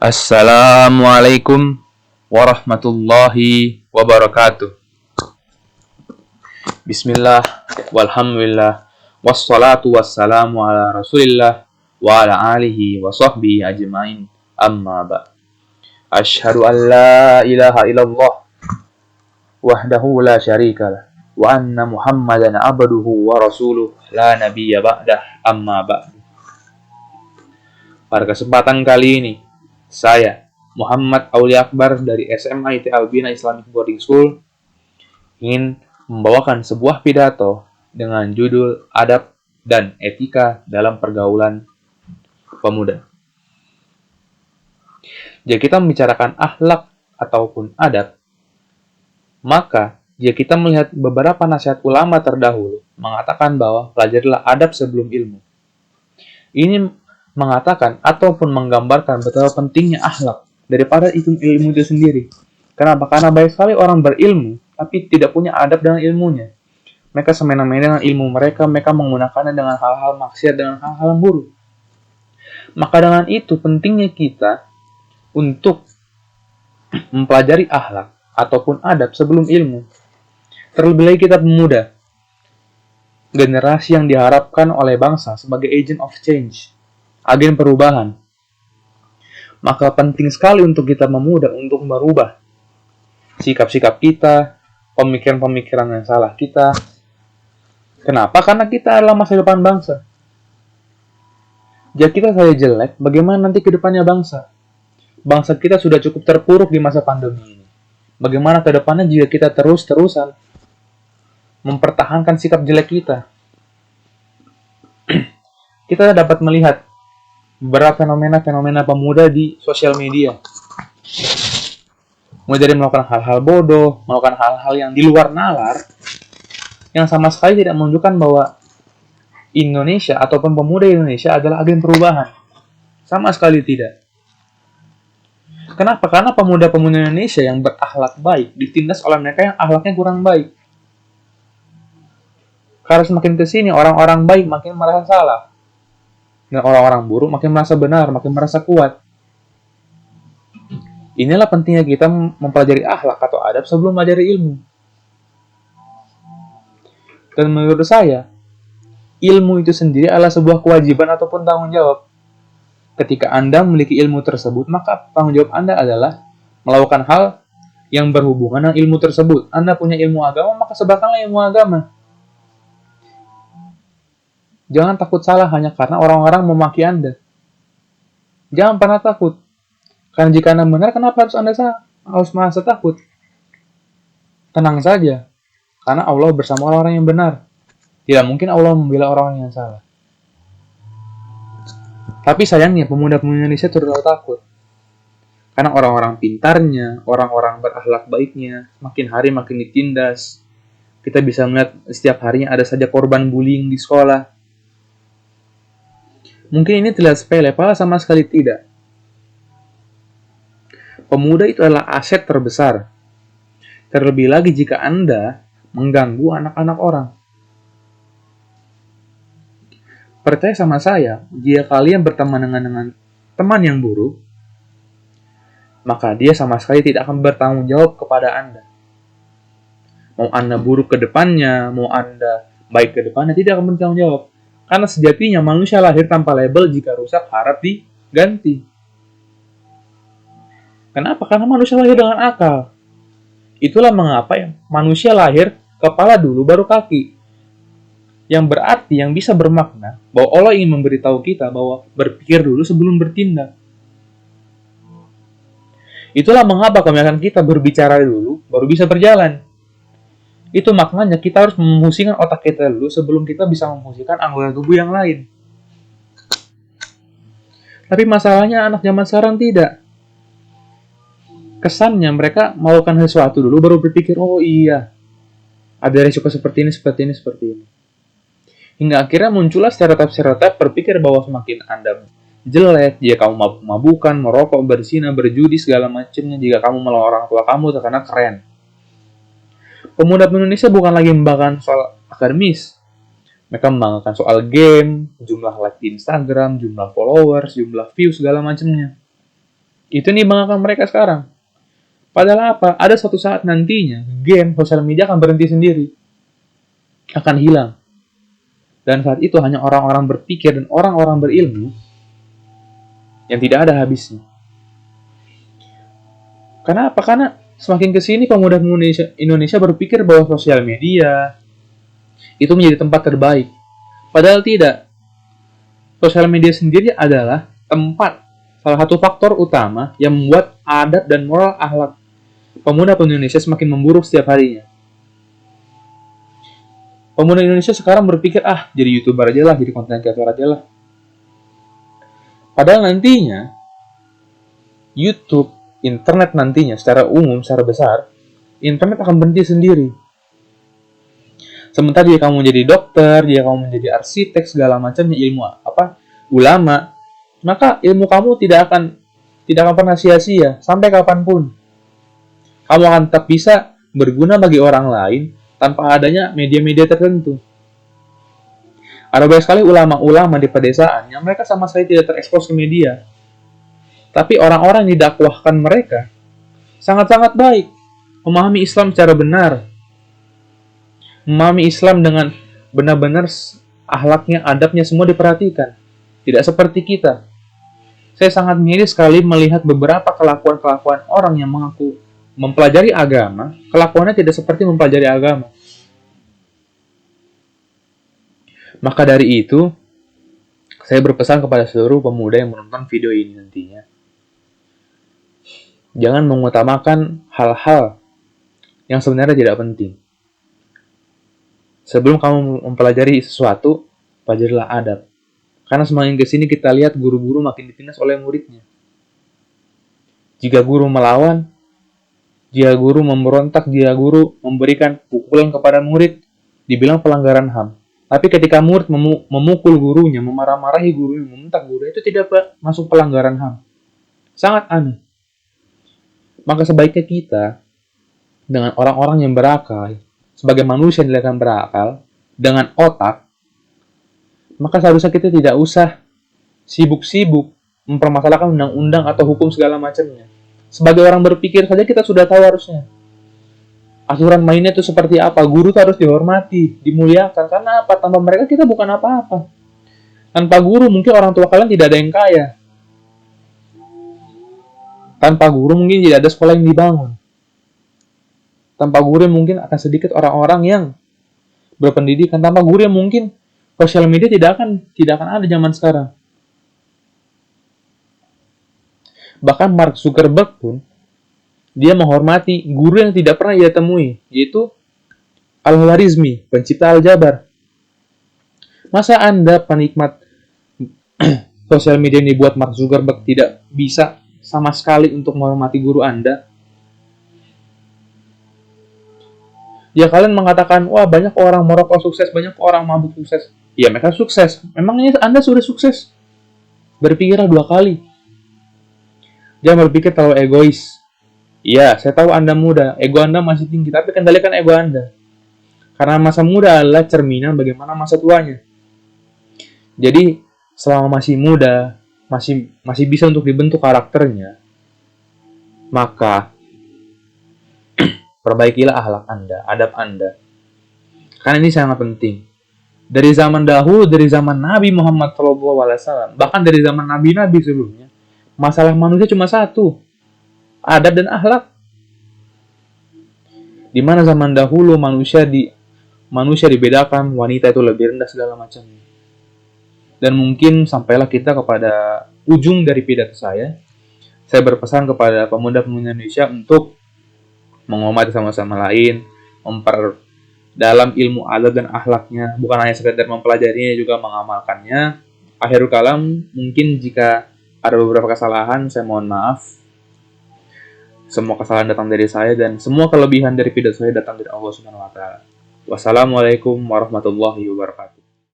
Assalamualaikum warahmatullahi wabarakatuh. Bismillah, walhamdulillah, wassalatu wassalamu ala rasulillah wa ala alihi wa sahbihi ajma'in, amma ba'. Ashhadu an la ilaha illallah wahdahu la syarikalah wa anna muhammadan abduhu wa rasuluh la nabiyya ba'dah, amma ba'. Pada kesempatan kali ini, saya, Muhammad Aulia Akbar dari SMA IT Albina Islamic Boarding School, ingin membawakan sebuah pidato dengan judul Adab dan Etika dalam Pergaulan Pemuda. Jika kita membicarakan akhlak ataupun adab, maka jika kita melihat beberapa nasihat ulama terdahulu mengatakan bahwa pelajarilah adab sebelum ilmu. Ini mengatakan ataupun menggambarkan betapa pentingnya akhlak daripada ilmu itu sendiri. Kenapa? Karena banyak sekali orang berilmu tapi tidak punya adab dengan ilmunya. Mereka semena-mena dengan ilmu mereka menggunakannya dengan hal-hal maksiat, dengan hal-hal yang buruk. Maka dengan itu pentingnya kita untuk mempelajari akhlak ataupun adab sebelum ilmu. Terlebih lagi kita pemuda, generasi yang diharapkan oleh bangsa sebagai agent of change, agen perubahan. Maka penting sekali untuk kita memuda untuk merubah sikap-sikap kita, pemikiran-pemikiran yang salah kita. Kenapa? Karena kita adalah masa depan bangsa. Jika kita saja jelek, bagaimana nanti ke depannya bangsa? Bangsa kita sudah cukup terpuruk di masa pandemi ini. Bagaimana ke depannya jika kita terus-terusan mempertahankan sikap jelek kita? Kita dapat melihat beberapa fenomena-fenomena pemuda di sosial media. Mulai dari melakukan hal-hal bodoh, melakukan hal-hal yang di luar nalar, yang sama sekali tidak menunjukkan bahwa Indonesia ataupun pemuda Indonesia adalah agen perubahan. Sama sekali tidak. Kenapa? Karena pemuda-pemuda Indonesia yang berakhlak baik ditindas oleh mereka yang akhlaknya kurang baik. Karena semakin kesini orang-orang baik makin merasa salah. Dan orang-orang buruk makin merasa benar, makin merasa kuat. Inilah pentingnya kita mempelajari akhlak atau adab sebelum mempelajari ilmu. Dan menurut saya, ilmu itu sendiri adalah sebuah kewajiban ataupun tanggung jawab. Ketika Anda memiliki ilmu tersebut, maka tanggung jawab Anda adalah melakukan hal yang berhubungan dengan ilmu tersebut. Anda punya ilmu agama, maka sebarkanlah ilmu agama. Jangan takut salah hanya karena orang-orang memaki Anda. Jangan pernah takut. Karena jika Anda benar, kenapa harus merasa takut? Tenang saja. Karena Allah bersama orang-orang yang benar. Tidak mungkin Allah membela orang yang salah. Tapi sayangnya, pemuda-pemuda Indonesia terlalu takut. Karena orang-orang pintarnya, orang-orang berakhlak baiknya, makin hari makin ditindas. Kita bisa melihat setiap harinya ada saja korban bullying di sekolah. Mungkin ini terlihat sepele, padahal sama sekali tidak. Pemuda itu adalah aset terbesar. Terlebih lagi jika Anda mengganggu anak-anak orang. Percaya sama saya, jika kalian berteman dengan teman yang buruk, maka dia sama sekali tidak akan bertanggung jawab kepada Anda. Mau Anda buruk ke depannya, mau Anda baik ke depannya, tidak akan bertanggung jawab. Karena sejatinya manusia lahir tanpa label, jika rusak harap diganti. Kenapa? Karena manusia lahir dengan akal. Itulah mengapa manusia lahir kepala dulu baru kaki. Yang berarti, yang bisa bermakna bahwa Allah ingin memberitahu kita bahwa berpikir dulu sebelum bertindak. Itulah mengapa kebanyakan kita berbicara dulu baru bisa berjalan. Itu maknanya kita harus memfungsikan otak kita dulu sebelum kita bisa memfungsikan anggota tubuh yang lain. Tapi masalahnya anak zaman sekarang tidak. Kesannya mereka melakukan sesuatu dulu baru berpikir, oh iya, ada risiko seperti ini. Hingga akhirnya muncullah stereotip berpikir bahwa semakin Anda jelek, jika kamu mabuk-mabukan, merokok, berzina, berjudi, segala macamnya, jika kamu melawan orang tua kamu terkena keren. Pemuda Indonesia bukan lagi membanggakan soal akademis. Mereka membanggakan soal game, jumlah like di Instagram, jumlah followers, jumlah views, segala macamnya. Itu nih banggakan mereka sekarang. Padahal apa? Ada suatu saat nantinya, game sosial media akan berhenti sendiri. Akan hilang. Dan saat itu hanya orang-orang berpikir dan orang-orang berilmu yang tidak ada habisnya. Karena apa? Karena semakin kesini pemuda Indonesia berpikir bahwa sosial media itu menjadi tempat terbaik. Padahal tidak. Sosial media sendiri adalah tempat, salah satu faktor utama yang membuat adat dan moral akhlak pemuda Indonesia semakin memburuk setiap harinya. Pemuda Indonesia sekarang berpikir, jadi YouTuber aja lah, jadi konten kreator aja lah. Padahal nantinya, YouTube, internet nantinya secara umum, secara besar, internet akan berhenti sendiri. Sementara jika kamu menjadi dokter, jika kamu menjadi arsitek, segala macamnya ilmu ulama, maka ilmu kamu tidak akan pernah sia-sia sampai kapanpun. Kamu akan tetap bisa berguna bagi orang lain tanpa adanya media-media tertentu. Ada banyak sekali ulama-ulama di pedesaan yang mereka sama sekali tidak terekspos ke media. Tapi orang-orang yang didakwahkan mereka sangat-sangat baik, memahami Islam secara benar, memahami Islam dengan benar-benar akhlaknya, adabnya semua diperhatikan. Tidak seperti kita. Saya sangat miris sekali melihat beberapa kelakuan-kelakuan orang yang mengaku mempelajari agama, kelakuannya tidak seperti mempelajari agama. Maka dari itu, saya berpesan kepada seluruh pemuda yang menonton video ini nantinya. Jangan mengutamakan hal-hal yang sebenarnya tidak penting. Sebelum kamu mempelajari sesuatu, pelajarilah adab. Karena semakin kesini kita lihat guru-guru makin ditindas oleh muridnya. Jika guru melawan, jika guru memberontak, jika guru memberikan pukulan kepada murid, dibilang pelanggaran HAM. Tapi ketika murid memukul gurunya, memarah-marahi gurunya, membentak gurunya, itu tidak masuk pelanggaran HAM. Sangat aneh. Maka sebaiknya kita, dengan orang-orang yang berakal, sebagai manusia yang dilahirkan berakal, dengan otak, maka seharusnya kita tidak usah sibuk-sibuk mempermasalahkan undang-undang atau hukum segala macamnya. Sebagai orang berpikir saja kita sudah tahu harusnya. Aturan mainnya itu seperti apa. Guru itu harus dihormati, dimuliakan. Karena apa? Tanpa mereka kita bukan apa-apa. Tanpa guru mungkin orang tua kalian tidak ada yang kaya. Tanpa guru mungkin tidak ada sekolah yang dibangun. Tanpa guru mungkin akan sedikit orang-orang yang berpendidikan. Tanpa guru mungkin sosial media tidak akan ada zaman sekarang. Bahkan Mark Zuckerberg pun dia menghormati guru yang tidak pernah ia temui, yaitu Al-Khwarizmi, pencipta Al-Jabar. Masa Anda penikmat sosial media ini buat Mark Zuckerberg tidak bisa sama sekali untuk menghormati guru Anda? Ya kalian mengatakan, wah banyak orang merokok sukses, banyak orang mabuk sukses. Ya mereka sukses. Memangnya Anda sudah sukses? Berpikirlah 2 kali. Jangan berpikir terlalu egois. Iya, saya tahu Anda muda, ego Anda masih tinggi, tapi kendalikan ego Anda. Karena masa muda adalah cerminan bagaimana masa tuanya. Jadi, selama masih muda, masih bisa untuk dibentuk karakternya, maka perbaikilah akhlak Anda, adab Anda. Karena ini sangat penting. Dari zaman dahulu, dari zaman Nabi Muhammad SAW, bahkan dari zaman Nabi-Nabi sebelumnya, masalah manusia cuma satu, adab dan akhlak. Di mana zaman dahulu manusia dibedakan, wanita itu lebih rendah segala macamnya. Dan mungkin sampailah kita kepada ujung dari pidato saya. Saya berpesan kepada pemuda-pemuda Indonesia untuk menghormati sama-sama lain, dalam ilmu adab dan akhlaknya, bukan hanya sekedar mempelajarinya, juga mengamalkannya. Akhirul kalam, mungkin jika ada beberapa kesalahan, saya mohon maaf. Semua kesalahan datang dari saya dan semua kelebihan dari pidato saya datang dari Allah Subhanahu wa taala. Wassalamualaikum warahmatullahi wabarakatuh.